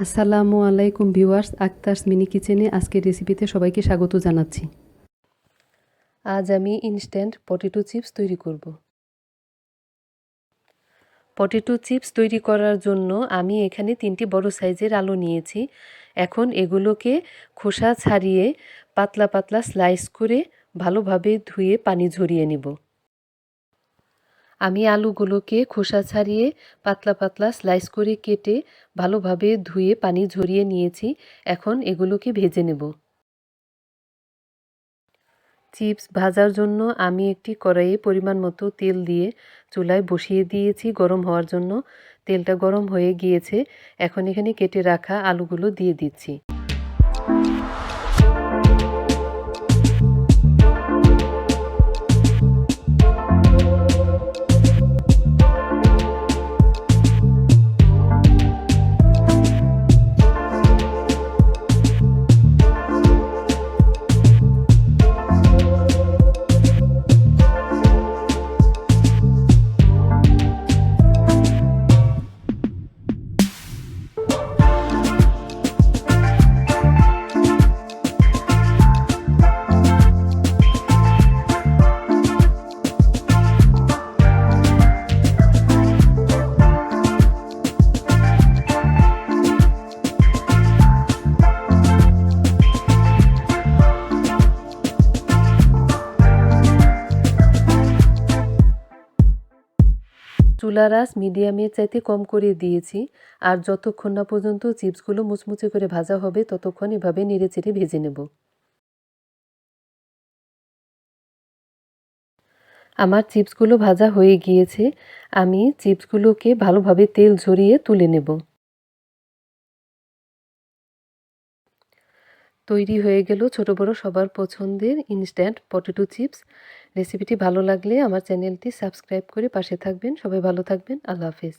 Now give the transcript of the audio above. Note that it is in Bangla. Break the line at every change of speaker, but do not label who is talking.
আসসালামু আলাইকুম ভিউয়ার্স, আক্তারস মিনি কিচেনে আজকের রেসিপিতে সবাইকে স্বাগত জানাচ্ছি। আজ আমি ইনস্ট্যান্ট পটেটো চিপস তৈরি করব। পটেটো চিপস তৈরি করার জন্য আমি এখানে 3টি বড় সাইজের আলু নিয়েছি। এখন এগুলোকে খোসা ছাড়িয়ে পাতলা পাতলা স্লাইস করে ভালোভাবে ধুয়ে পানি ঝরিয়ে নেব। আমি আলুগুলোকে খোসা ছাড়িয়ে পাতলা পাতলা স্লাইস করে কেটে ভালোভাবে ধুয়ে পানি ঝরিয়ে নিয়েছি। এখন এগুলোকে ভেজে নেব। চিপস ভাজার জন্য আমি একটি কড়াইয়ে পরিমাণ মতো তেল দিয়ে চুলায় বসিয়ে দিয়েছি গরম হওয়ার জন্য। তেলটা গরম হয়ে গিয়েছে। এখন এখানে কেটে রাখা আলুগুলো দিয়ে দিচ্ছি। চুলার আঁচ মিডিয়ামের চাইতে কম করে দিয়েছি। আর যতক্ষণ না পর্যন্ত চিপসগুলো মুচমুচে করে ভাজা হবে ততক্ষণ এভাবে নেড়েচেড়ে ভেজে নেব। আমার চিপসগুলো ভাজা হয়ে গিয়েছে। আমি চিপসগুলোকে ভালোভাবে তেল ঝরিয়ে তুলে নেব। তৈরি হয়ে গেল ছোট বড় সবার পছন্দের ইনস্ট্যান্ট পটেটো চিপস। রেসিপিটি ভালো লাগলে আমার চ্যানেলটি সাবস্ক্রাইব করে পাশে থাকবেন। সবাই ভালো থাকবেন। আল্লাহ হাফেজ।